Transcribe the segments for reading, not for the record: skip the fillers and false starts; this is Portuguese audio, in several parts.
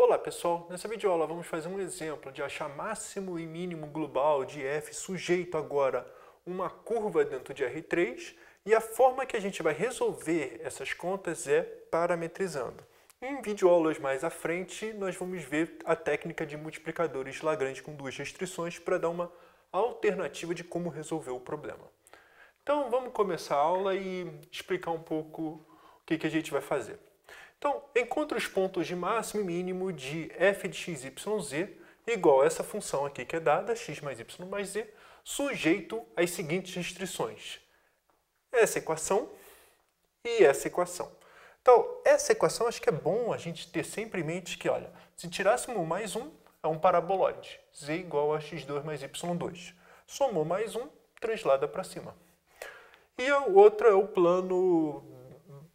Olá pessoal, nessa videoaula vamos fazer um exemplo de achar máximo e mínimo global de f sujeito agora uma curva dentro de R3 e a forma que a gente vai resolver essas contas é parametrizando. Em videoaulas mais à frente nós vamos ver a técnica de multiplicadores Lagrange com duas restrições para dar uma alternativa de como resolver o problema. Então vamos começar a aula e explicar um pouco o que a gente vai fazer. Então, encontre os pontos de máximo e mínimo de f de x, y, z igual a essa função aqui que é dada, x mais y mais z, sujeito às seguintes restrições. Essa equação e essa equação. Então, essa equação acho que é bom a gente ter sempre em mente que, olha, se tirássemos mais um, é um paraboloide, z igual a x2 mais y2. Somou mais um, translada para cima. E a outra é o plano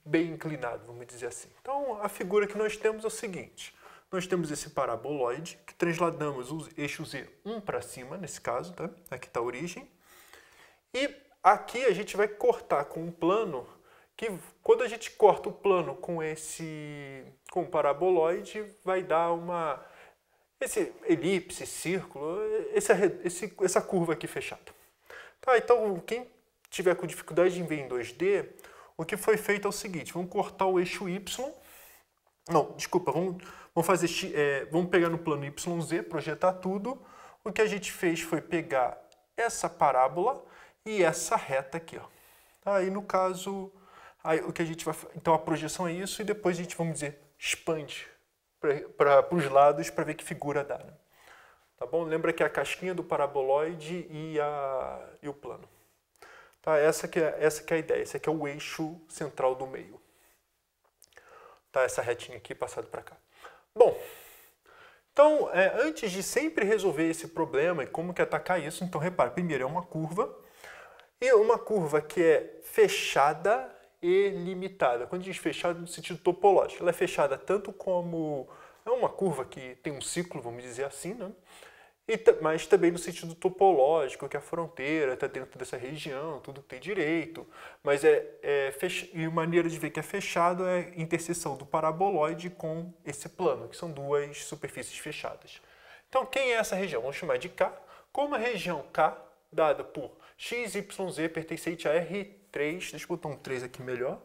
bem inclinado, vamos dizer assim. Então, a figura que nós temos é o seguinte. Nós temos esse paraboloide, que transladamos o eixo Z 1 para cima, nesse caso, tá? Aqui está a origem. E aqui a gente vai cortar com um plano, que quando a gente corta o plano com o paraboloide, vai dar esse elipse, círculo, essa curva aqui fechada. Tá, então, quem tiver com dificuldade em ver em 2D, o que foi feito é o seguinte, vamos cortar o eixo Y, não, desculpa, vamos pegar no plano YZ, projetar tudo. O que a gente fez foi pegar essa parábola e essa reta aqui, ó. Aí no caso, o que a gente vai, então a projeção é isso e depois a gente, vamos dizer, expande para os lados para ver que figura dá, né? Tá bom? Lembra que é a casquinha do paraboloide e o plano. Tá, essa que é a ideia, esse aqui é o eixo central do meio. Tá, essa retinha aqui passada para cá. Bom, então, antes de sempre resolver esse problema e como que atacar isso, então repare, primeiro é uma curva, e uma curva que é fechada e limitada. Quando a gente diz fechada no sentido topológico, ela é fechada tanto como é uma curva que tem um ciclo, vamos dizer assim, né? Mas também no sentido topológico, que a fronteira está dentro dessa região, tudo tem direito. Mas e a maneira de ver que é fechado é a interseção do paraboloide com esse plano, que são duas superfícies fechadas. Então, quem é essa região? Vamos chamar de K. Como a região K, dada por x, y, z, pertencente a R3, deixa eu botar um 3 aqui melhor,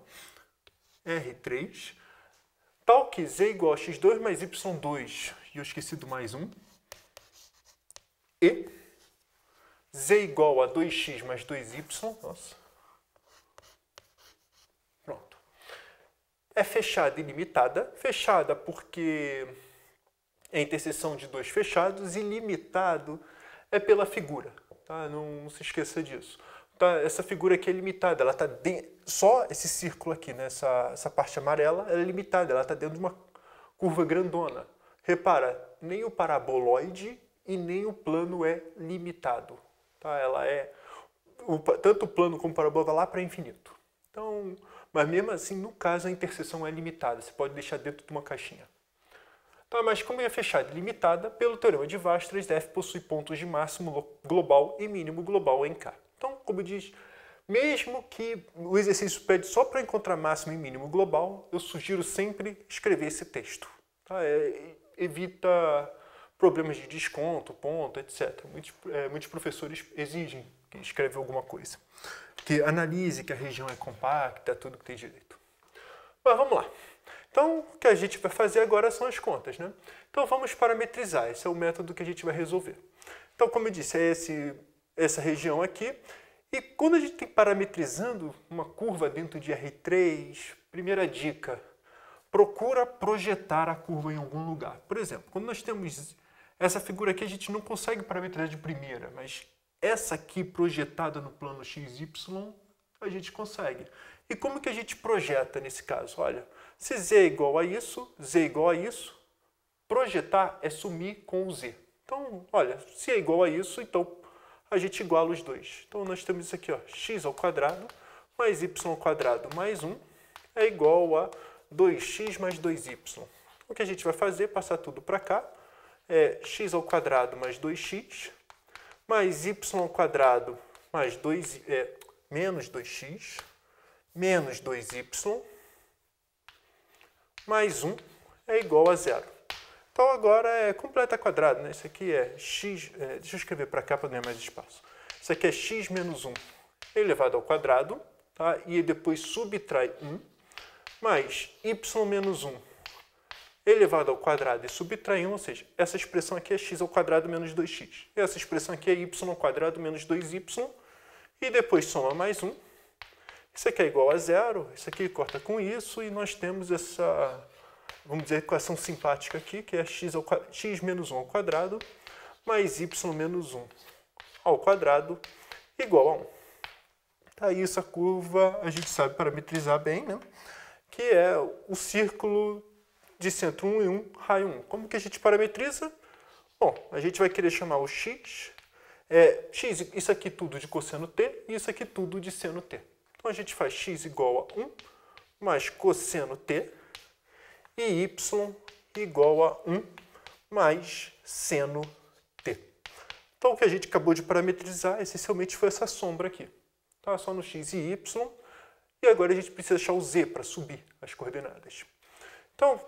R3, tal que z igual a x2 mais y2, e eu esqueci do mais 1, e z igual a 2x mais 2y, nossa, pronto. É fechada e limitada. Fechada porque é a interseção de dois fechados e limitado é pela figura, tá? Não se esqueça disso. Tá? Essa figura aqui é limitada, ela está só esse círculo aqui, né? Essa parte amarela, ela é limitada, ela está dentro de uma curva grandona. Repara, nem o paraboloide e nem o plano é limitado. Tá? Tanto o plano como o parabola vai lá para infinito. Então, mas mesmo assim, no caso, a interseção é limitada. Você pode deixar dentro de uma caixinha. Tá, mas como é fechada e limitada, pelo teorema de Weierstrass, f possui pontos de máximo global e mínimo global em K. Então, como diz, mesmo que o exercício pede só para encontrar máximo e mínimo global, eu sugiro sempre escrever esse texto. Tá? Evita problemas de desconto, ponto, etc. Muitos professores exigem que escreva alguma coisa. Que analise que a região é compacta, tudo que tem direito. Mas vamos lá. Então, o que a gente vai fazer agora são as contas, né? Então, vamos parametrizar. Esse é o método que a gente vai resolver. Então, como eu disse, é essa região aqui. E quando a gente tem parametrizando uma curva dentro de R3, primeira dica, procura projetar a curva em algum lugar. Por exemplo, quando nós temos essa figura aqui, a gente não consegue parametrizar de primeira, mas essa aqui projetada no plano XY, a gente consegue. E como que a gente projeta nesse caso? Olha, se z é igual a isso, z é igual a isso, projetar é sumir com o z. Então, olha, se é igual a isso, então a gente iguala os dois. Então, nós temos isso aqui, ó, x ao quadrado mais y ao quadrado mais 1 é igual a 2x mais 2y. O que a gente vai fazer? Passar tudo para cá. É x ao quadrado mais 2x, mais y ao quadrado mais menos 2x, menos 2y, mais 1 é igual a 0. Então agora é completa quadrado, né? Isso aqui é x, deixa eu escrever para cá para ganhar mais espaço. Isso aqui é x menos 1 elevado ao quadrado, tá? E depois subtrai 1, mais y menos 1 elevado ao quadrado e subtrai 1, ou seja, essa expressão aqui é x ao quadrado menos 2x. Essa expressão aqui é y ao quadrado menos 2y, e depois soma mais 1. Isso aqui é igual a zero, isso aqui corta com isso, e nós temos essa, vamos dizer, equação simpática aqui, que é x menos 1 ao quadrado, mais y menos 1 ao quadrado, igual a 1. Tá, isso a curva a gente sabe parametrizar bem, né? Que é o círculo de centro 1 e 1, raio 1. Como que a gente parametriza? Bom, a gente vai querer chamar o x, isso aqui tudo de cosseno t, e isso aqui tudo de seno t. Então a gente faz x igual a 1 mais cosseno t, e y igual a 1 mais seno t. Então o que a gente acabou de parametrizar essencialmente foi essa sombra aqui. Tá? Só no x e y. E agora a gente precisa achar o z para subir as coordenadas. Então,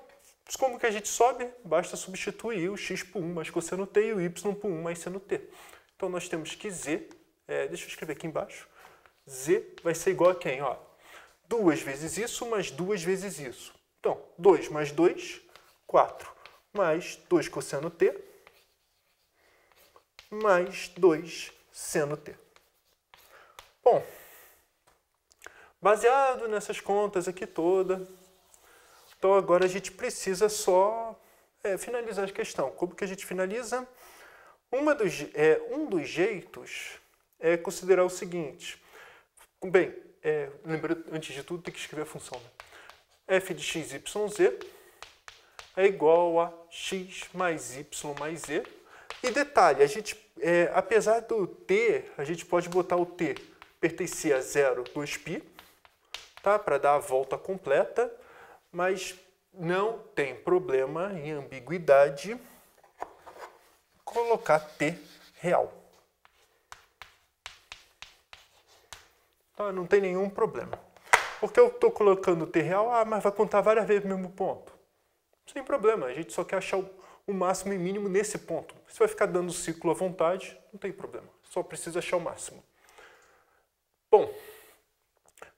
como que a gente sobe? Basta substituir o x por 1 mais cosseno t e o y por 1 mais seno t. Então nós temos que z, deixa eu escrever aqui embaixo, z vai ser igual a quem? Ó, 2 vezes isso mais 2 vezes isso. Então, 2 mais 2, 4, mais 2 cosseno t, mais 2 seno t. Bom, baseado nessas contas aqui toda, então agora a gente precisa só finalizar a questão. Como que a gente finaliza? Um dos jeitos é considerar o seguinte. Bem, lembrando, antes de tudo, tem que escrever a função. Né? F de x, y, z é igual a x mais y mais z. E detalhe, a gente, apesar do t, a gente pode botar o t pertencer a 0, 2π, tá? Para dar a volta completa, mas não tem problema em ambiguidade colocar t real. Tá? Não tem nenhum problema. Porque eu estou colocando t real, mas vai contar várias vezes o mesmo ponto. Sem problema, a gente só quer achar o máximo e mínimo nesse ponto. Você vai ficar dando ciclo à vontade, não tem problema. Só precisa achar o máximo. Bom,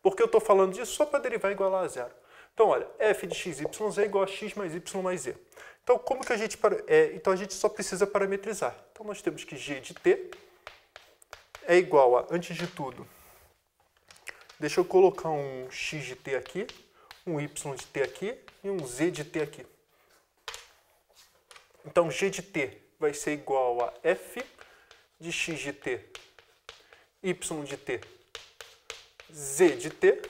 por que eu estou falando disso? Só para derivar igual a zero. Então, olha, f de x, y, z é igual a x mais y mais z. Então, como que a gente... então, a gente só precisa parametrizar. Então, nós temos que g de t é igual a, antes de tudo, deixa eu colocar um x de t aqui, um y de t aqui e um z de t aqui. Então, g de t vai ser igual a f de x de t, y de t, z de t.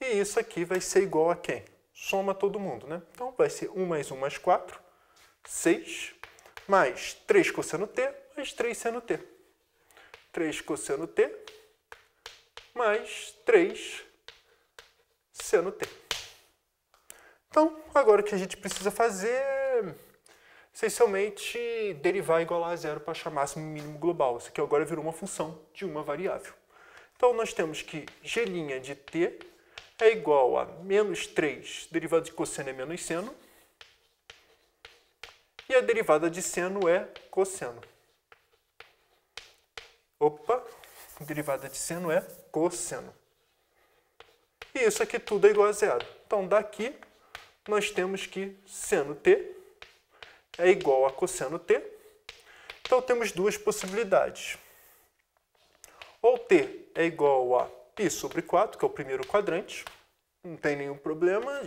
E isso aqui vai ser igual a quem? Soma todo mundo, né? Então, vai ser 1 mais 1 mais 4, 6, mais 3 cosseno t, mais 3 seno t. 3 cosseno t, mais 3 seno t. Então, agora o que a gente precisa fazer é, essencialmente, derivar igual a zero para achar máximo e mínimo global. Isso aqui agora virou uma função de uma variável. Então, nós temos que g' de t é igual a menos 3, derivada de cosseno é menos seno, e a derivada de seno é cosseno. Opa, a derivada de seno é cosseno. E isso aqui tudo é igual a zero. Então, daqui, nós temos que seno t é igual a cosseno t. Então, temos duas possibilidades. Ou t é igual a π sobre 4, que é o primeiro quadrante, não tem nenhum problema,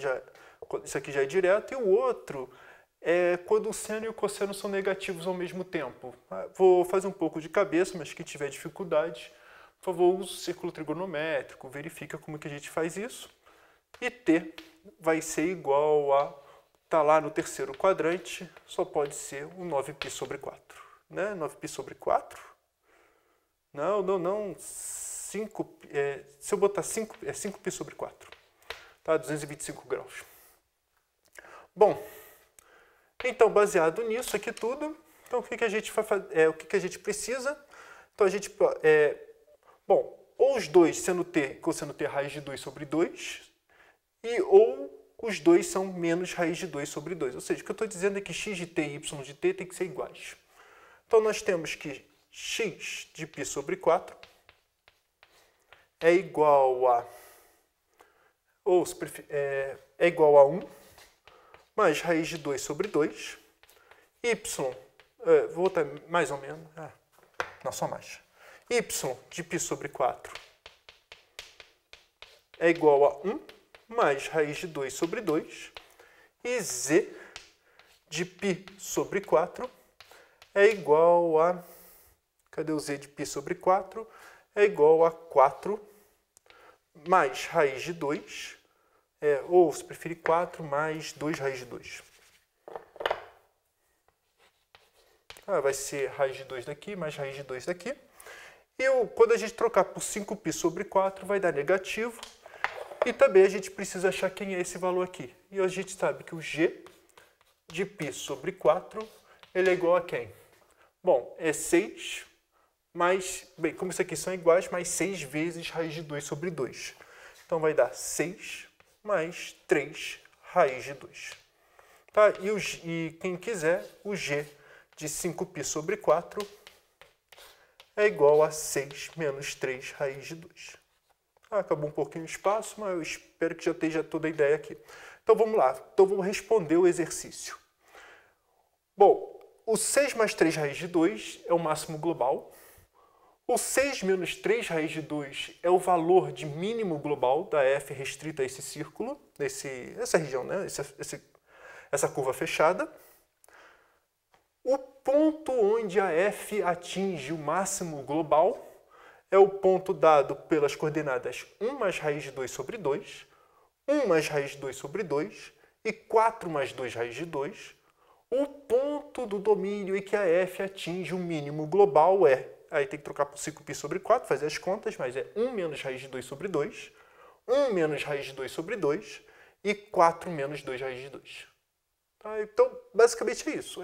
isso aqui já é direto, e o outro é quando o seno e o cosseno são negativos ao mesmo tempo. Vou fazer um pouco de cabeça, mas quem tiver dificuldade, por favor, use o círculo trigonométrico, verifica como que a gente faz isso, e t vai ser igual a, tá lá no terceiro quadrante, só pode ser um 9π sobre 4. Né? 9π sobre 4? Não. 5, se eu botar 5, é 5π sobre 4. Tá? 225 graus. Bom, então, baseado nisso aqui tudo, então o que a gente vai fazer, o que a gente precisa? Então, a gente, bom, ou os dois seno t e cosseno t raiz de 2 sobre 2, ou os dois são menos raiz de 2 sobre 2. Ou seja, o que eu estou dizendo é que x de t e y de t tem que ser iguais. Então, nós temos que x de π sobre 4 é igual a, é igual a 1 mais raiz de 2 sobre 2. Vou botar mais ou menos, não, só mais. Y de π sobre 4 é igual a 1 mais raiz de 2 sobre 2. E z de π sobre 4 é igual a... Cadê o z de π sobre 4? É igual a 4 mais raiz de 2, ou se preferir 4 mais 2 raiz de 2. Vai ser raiz de 2 daqui mais raiz de 2 daqui. E quando a gente trocar por 5π sobre 4, vai dar negativo. E também a gente precisa achar quem é esse valor aqui. E a gente sabe que o g de π sobre 4, ele é igual a quem? Bom, é 6 mais... Bem, como isso aqui são iguais, mais 6 vezes raiz de 2 sobre 2. Então, vai dar 6 mais 3 raiz de 2. Tá? E quem quiser, o g de 5π sobre 4 é igual a 6 menos 3 raiz de 2. Acabou um pouquinho o espaço, mas eu espero que já esteja toda a ideia aqui. Então, vamos lá. Então, vamos responder o exercício. Bom, o 6 mais 3 raiz de 2 é o máximo global. O 6 menos 3 raiz de 2 é o valor de mínimo global da f restrita a esse círculo, essa região, né? Essa curva fechada. O ponto onde a f atinge o máximo global é o ponto dado pelas coordenadas 1 mais raiz de 2 sobre 2, 1 mais raiz de 2 sobre 2 e 4 mais 2 raiz de 2. O ponto do domínio em que a f atinge o mínimo global aí tem que trocar por 5π sobre 4, fazer as contas, mas é 1 menos raiz de 2 sobre 2, 1 menos raiz de 2 sobre 2 e 4 menos 2 raiz de 2. Tá? Então, basicamente é isso.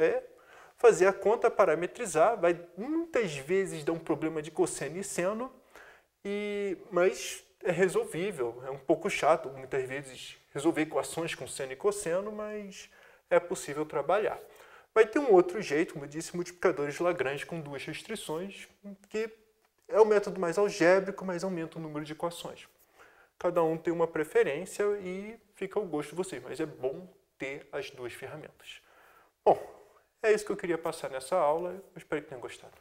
Fazer a conta, parametrizar, vai muitas vezes dar um problema de cosseno e seno, mas é resolvível. É um pouco chato, muitas vezes, resolver equações com seno e cosseno, mas é possível trabalhar. Vai ter um outro jeito, como eu disse, multiplicadores de Lagrange com duas restrições, que é o método mais algébrico, mas aumenta o número de equações. Cada um tem uma preferência e fica ao gosto de vocês, mas é bom ter as duas ferramentas. Bom, é isso que eu queria passar nessa aula. Eu espero que tenham gostado.